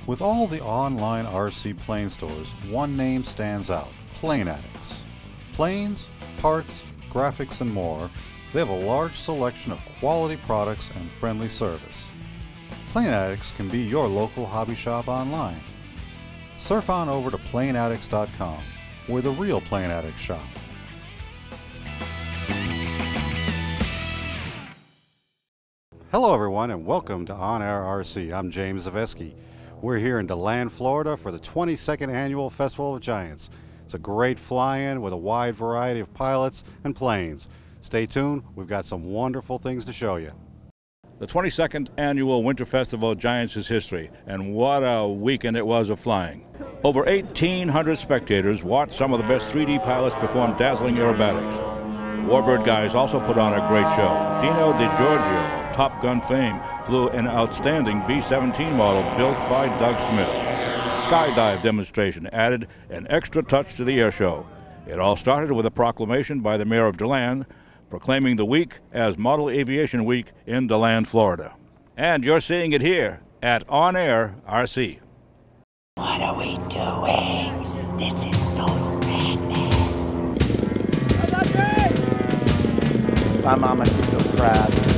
With all the online RC plane stores, one name stands out: Plane Addicts. Planes, parts, graphics, and more, they have a large selection of quality products and friendly service. Plane Addicts can be your local hobby shop online. Surf on over to planeaddicts.com, where the real Plane Addicts shop. Hello everyone and welcome to On Air RC. I'm James Zaveski. We're here in DeLand, Florida for the 22nd Annual Festival of Giants. It's a great fly-in with a wide variety of pilots and planes. Stay tuned, we've got some wonderful things to show you. The 22nd Annual Winter Festival of Giants is history, and what a weekend it was of flying. Over 1,800 spectators watched some of the best 3D pilots perform dazzling aerobatics. Warbird guys also put on a great show. Dino DiGiorgio of Top Gun fame flew an outstanding B-17 model built by Doug Smith. Skydive demonstration added an extra touch to the air show. It all started with a proclamation by the mayor of DeLand proclaiming the week as Model Aviation Week in DeLand, Florida. And you're seeing it here at On Air RC. What are we doing? This is total madness. My mama is so proud.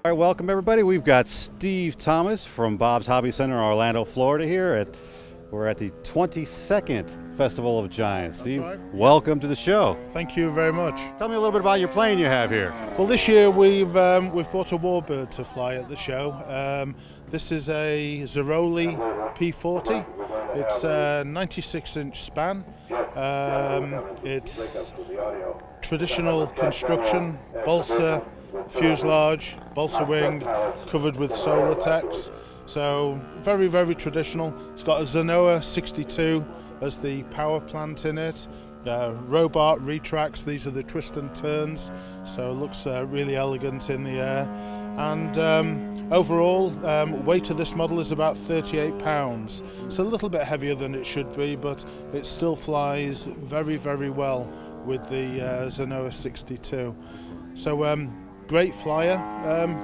All right, welcome everybody. We've got Steve Thomas from Bob's Hobby Center in Orlando, Florida here. We're at the 22nd Festival of Giants. Steve, right. Welcome to the show. Thank you very much. Tell me a little bit about your plane you have here. Well, this year we've bought a Warbird to fly at the show. This is a Zeroli P40. It's a 96-inch span. It's traditional construction, balsa, fuselage, balsa wing, covered with Solartex. So very, very traditional. It's got a Zenoa 62 as the power plant in it. Robart retracts, these are the twist and turns, so it looks really elegant in the air. And overall, weight of this model is about 38 pounds. It's a little bit heavier than it should be, but it still flies very, very well with the Zenoa 62. So great flyer,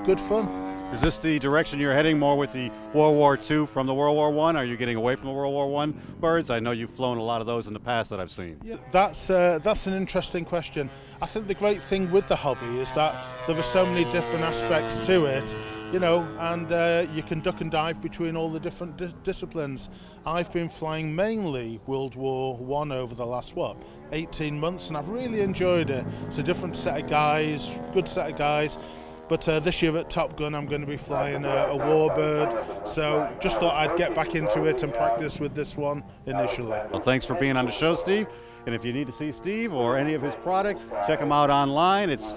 good fun. Is this the direction you're heading, more with the World War II from the World War I? Are you getting away from the World War I birds? I know you've flown a lot of those in the past that I've seen. Yeah, that's an interesting question. I think the great thing with the hobby is that there are so many different aspects to it, you know, and you can duck and dive between all the different disciplines. I've been flying mainly World War I over the last, 18 months, and I've really enjoyed it. It's a different set of guys, good set of guys. But this year at Top Gun, I'm going to be flying a Warbird, so just thought I'd get back into it and practice with this one initially. Well, thanks for being on the show, Steve. And if you need to see Steve or any of his product, check him out online. It's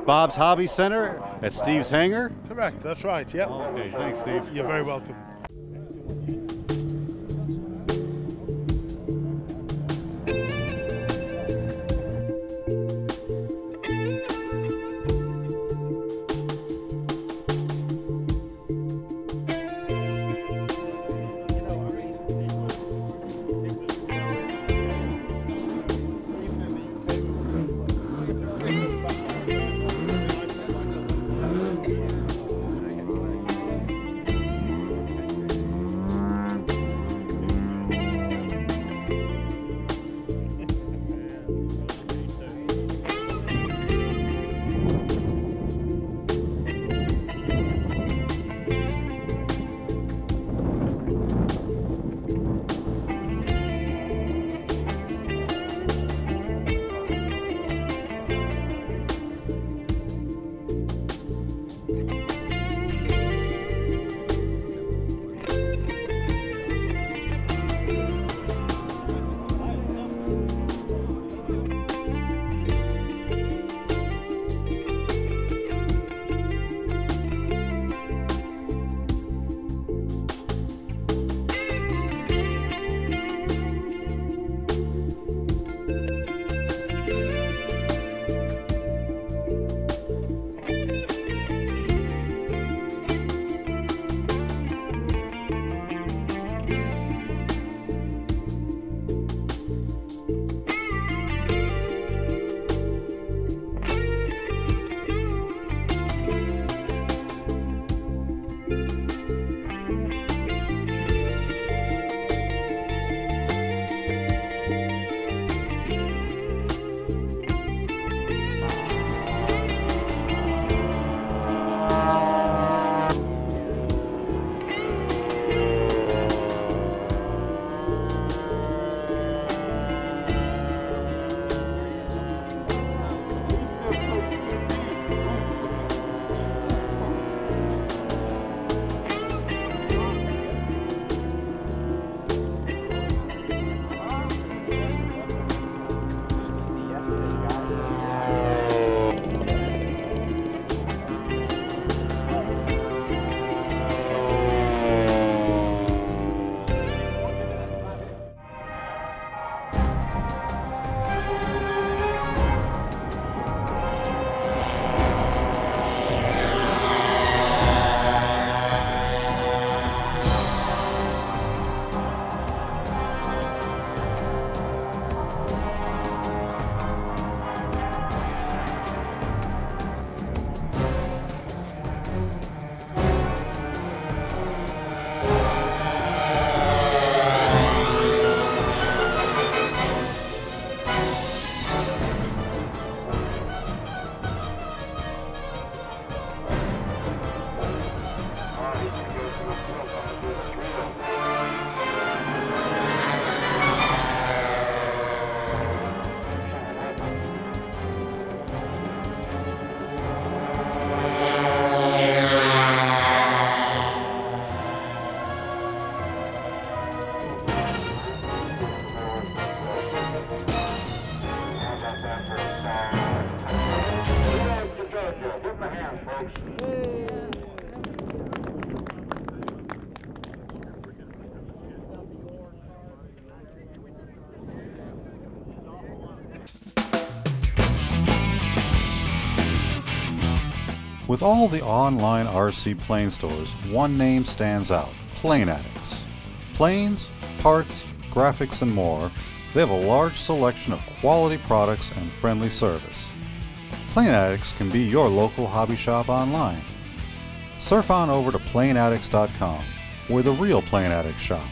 Bob's Hobby Center at Steve's Hangar. Correct, that's right, yep. Okay, thanks, Steve. You're very welcome. With all the online RC plane stores, one name stands out: Plane Addicts. Planes, parts, graphics, and more, they have a large selection of quality products and friendly service. Plane Addicts can be your local hobby shop online. surf on over to PlaneAddicts.com, where the real plane addicts shop.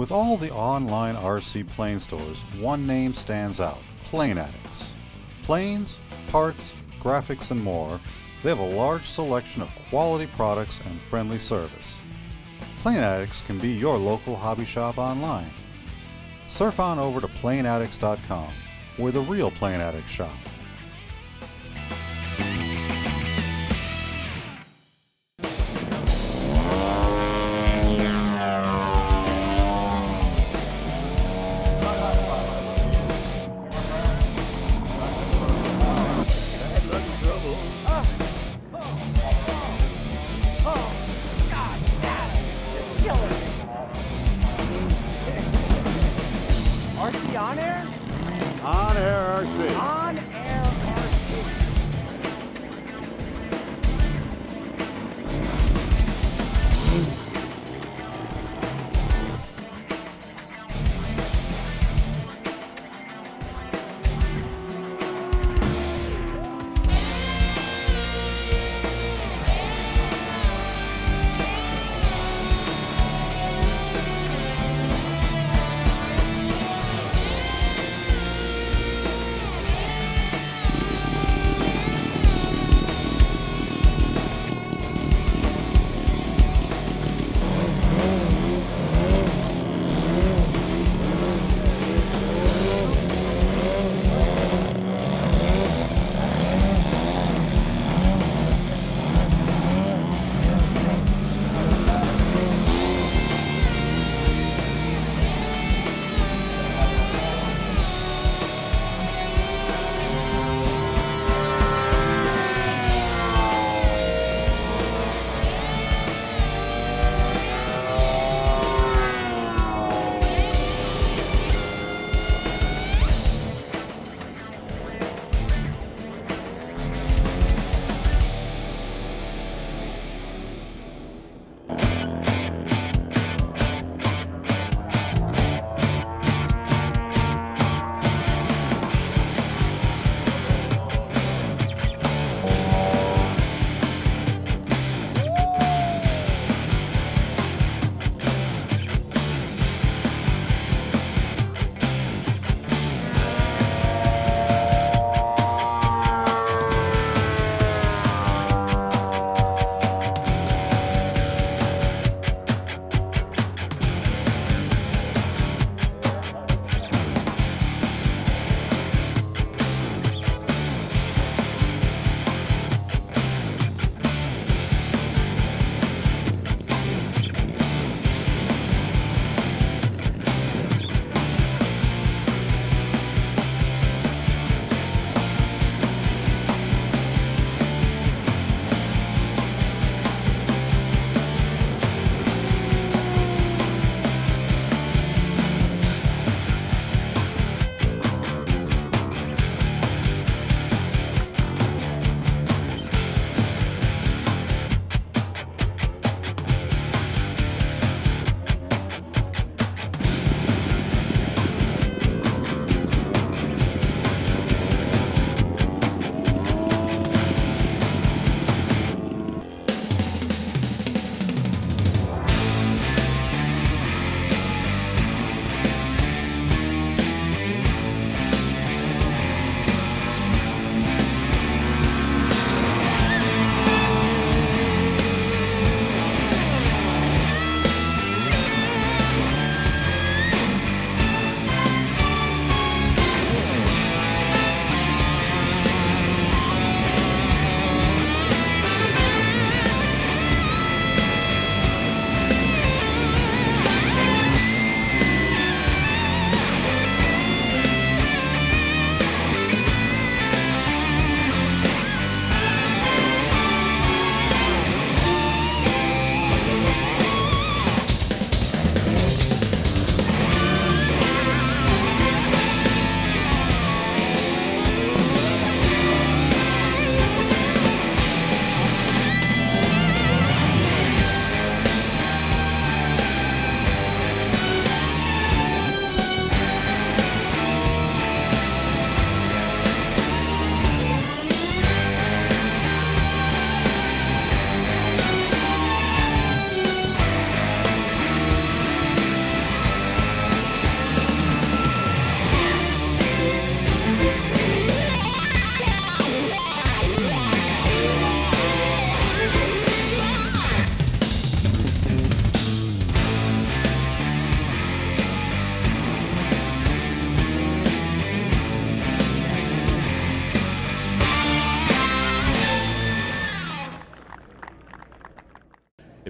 With all the online RC plane stores, one name stands out: Plane Addicts. Planes, parts, graphics, and more, they have a large selection of quality products and friendly service. Plane Addicts can be your local hobby shop online. Surf on over to planeaddicts.com, where the real Plane Addicts shop. RC on air? On Air RC. On air RC.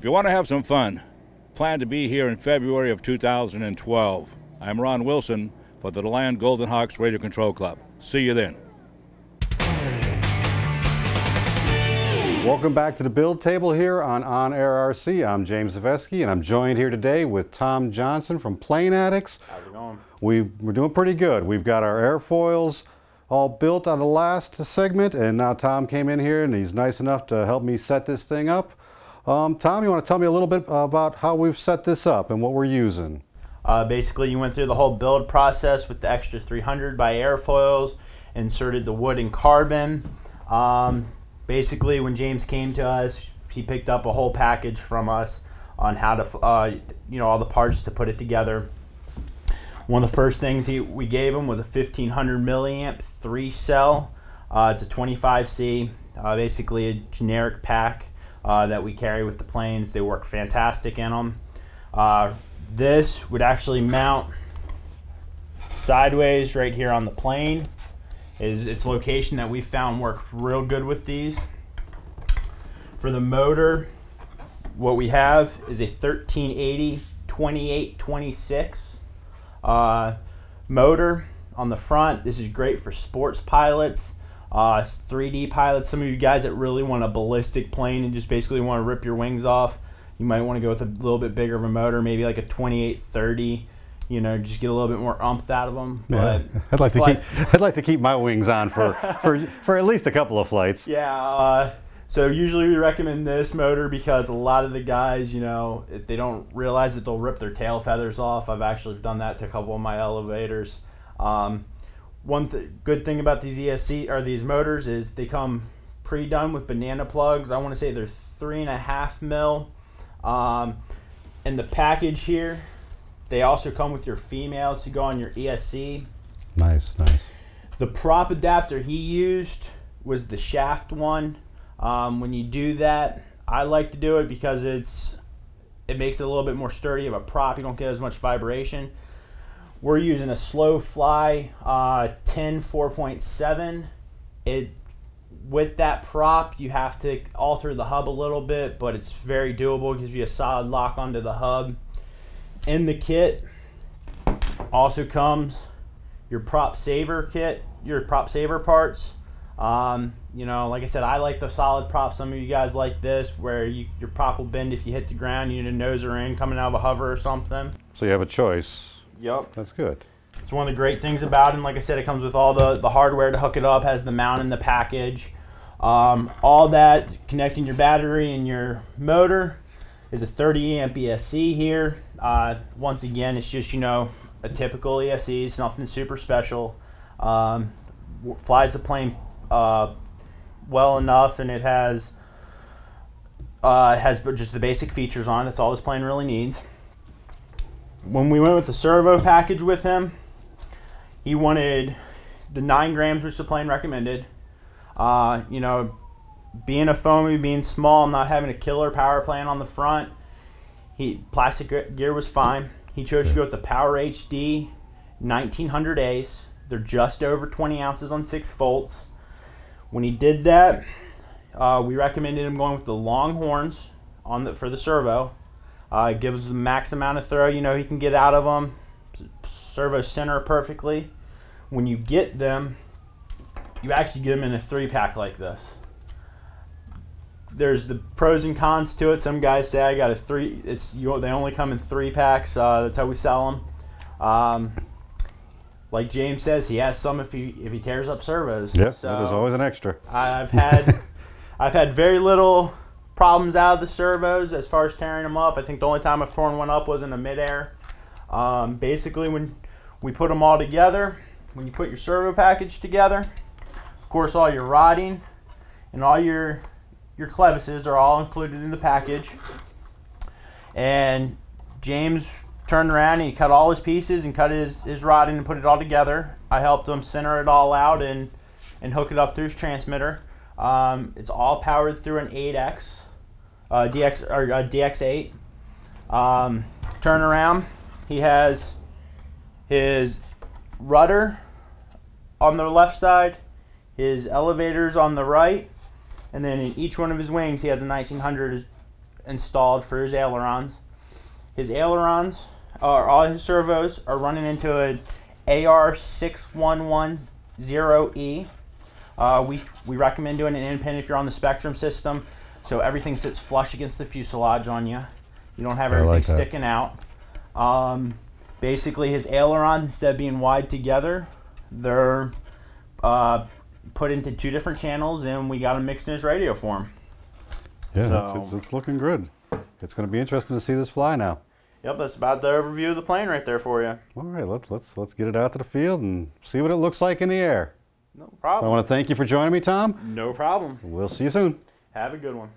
If you want to have some fun, plan to be here in February of 2012. I'm Ron Wilson for the DeLand Golden Hawks Radio Control Club. See you then. Welcome back to the Build Table here on Air RC. I'm James Zavesky, and I'm joined here today with Tom Johnson from Plane Addicts. How's it going? We're doing pretty good. We've got our airfoils all built on the last segment, and now Tom came in here and he's nice enough to help me set this thing up. Tom, you want to tell me a little bit about how we've set this up and what we're using? Basically, you went through the whole build process with the extra 300 by airfoils, inserted the wood and carbon. Basically, when James came to us, he picked up a whole package from us on how to, all the parts to put it together. One of the first things we gave him was a 1500 milliamp 3-cell. It's a 25C, basically a generic pack that we carry with the planes. They work fantastic in them. This would actually mount sideways right here on the plane. Its location that we found works real good with these. For the motor, what we have is a 1380 2826 motor on the front. This is great for sports pilots, 3D pilots, some of you guys that really want a ballistic plane and just basically want to rip your wings off. You might want to go with a little bit bigger of a motor, maybe like a 2830. Just get a little bit more oomph out of them. Yeah, but I'd like to keep my wings on for at least a couple of flights. Yeah. So usually we recommend this motor because a lot of the guys, if they don't realize that they'll rip their tail feathers off. I've actually done that to a couple of my elevators. Good thing about these ESC or these motors is they come pre-done with banana plugs. I want to say they're 3.5 mil. And the package here, they also come with your females to go on your ESC. Nice. The prop adapter he used was the shaft one. When you do that, I like to do it because it makes it a little bit more sturdy of a prop. You don't get as much vibration. We're using a slow fly 10 4.7. With that prop, you have to alter the hub a little bit, but it's very doable. It gives you a solid lock onto the hub. In the kit also comes your prop saver kit, your prop saver parts. Like I said, I like the solid prop. Some of you guys like this, where your prop will bend if you hit the ground. You need a nose or in coming out of a hover or something. So you have a choice. Yep. That's good. It's one of the great things about it. And like I said, it comes with all the hardware to hook it up, has the mount in the package. All that connecting your battery and your motor is a 30 amp ESC here. Once again, it's just, a typical ESC. It's nothing super special. Flies the plane well enough, and it has just the basic features on it. That's all this plane really needs. When we went with the servo package with him, he wanted the 9 grams, which the plane recommended. Being a foamy, being small, not having a killer power plant on the front, plastic gear was fine. He chose to go with the Power HD 1900 Ace. They're just over 20 ounces on 6 volts. When he did that, we recommended him going with the Longhorns for the servo. It gives the max amount of throw he can get out of them. Servo center perfectly. When you get them, you actually get them in a 3-pack like this. There's the pros and cons to it. Some guys say I got a 3. They only come in 3-packs. That's how we sell them. Like James says, he has some if he tears up servos. Yes, so there's always an extra. I've had very little problems out of the servos as far as tearing them up. I think the only time I've torn one up was in the midair. Basically, when we put them all together, when you put your servo package together, of course, all your rodding and all your clevises are all included in the package. And James turned around and he cut all his pieces and cut his rodding and put it all together. I helped him center it all out and hook it up through his transmitter. It's all powered through an 8X, DX8. Turn around, he has his rudder on the left side, his elevators on the right, and then in each one of his wings he has a 1900 installed for his ailerons. His ailerons, all his servos are running into an AR6110E. We recommend doing an in-pin if you're on the Spectrum system, so everything sits flush against the fuselage on you. You don't have everything sticking out. Basically, his ailerons, instead of being wide together, they're put into 2 different channels, and we got them mixed in his radio form. Yeah, So, it's looking good. It's going to be interesting to see this fly now. Yep, that's about the overview of the plane right there for you. All right, let's get it out to the field and see what it looks like in the air. No I problem. want to thank you for joining me, Tom. No problem. We'll see you soon. Have a good one.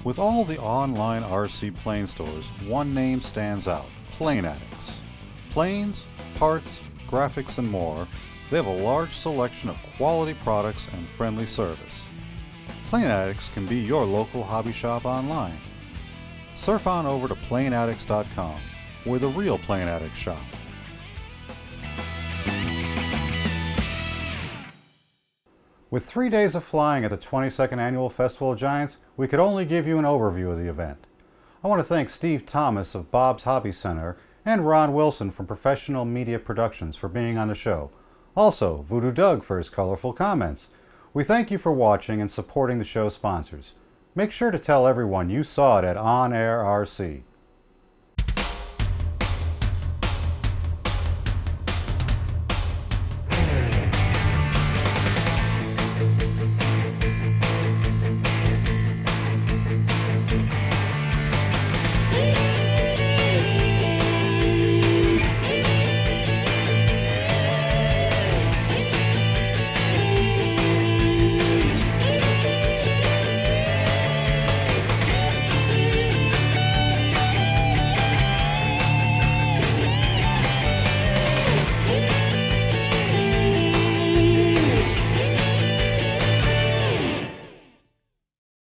With all the online RC plane stores, one name stands out: Plane Addicts. Planes, parts, graphics, and more, they have a large selection of quality products and friendly service. Plane Addicts can be your local hobby shop online. Surf on over to planeaddicts.com, where the real Plane Addicts shop. With 3 days of flying at the 22nd Annual Festival of Giants, we could only give you an overview of the event. I want to thank Steve Thomas of Bob's Hobby Center and Ron Wilson from Professional Media Productions for being on the show. Also, Voodoo Doug for his colorful comments. We thank you for watching and supporting the show's sponsors. Make sure to tell everyone you saw it at On Air RC.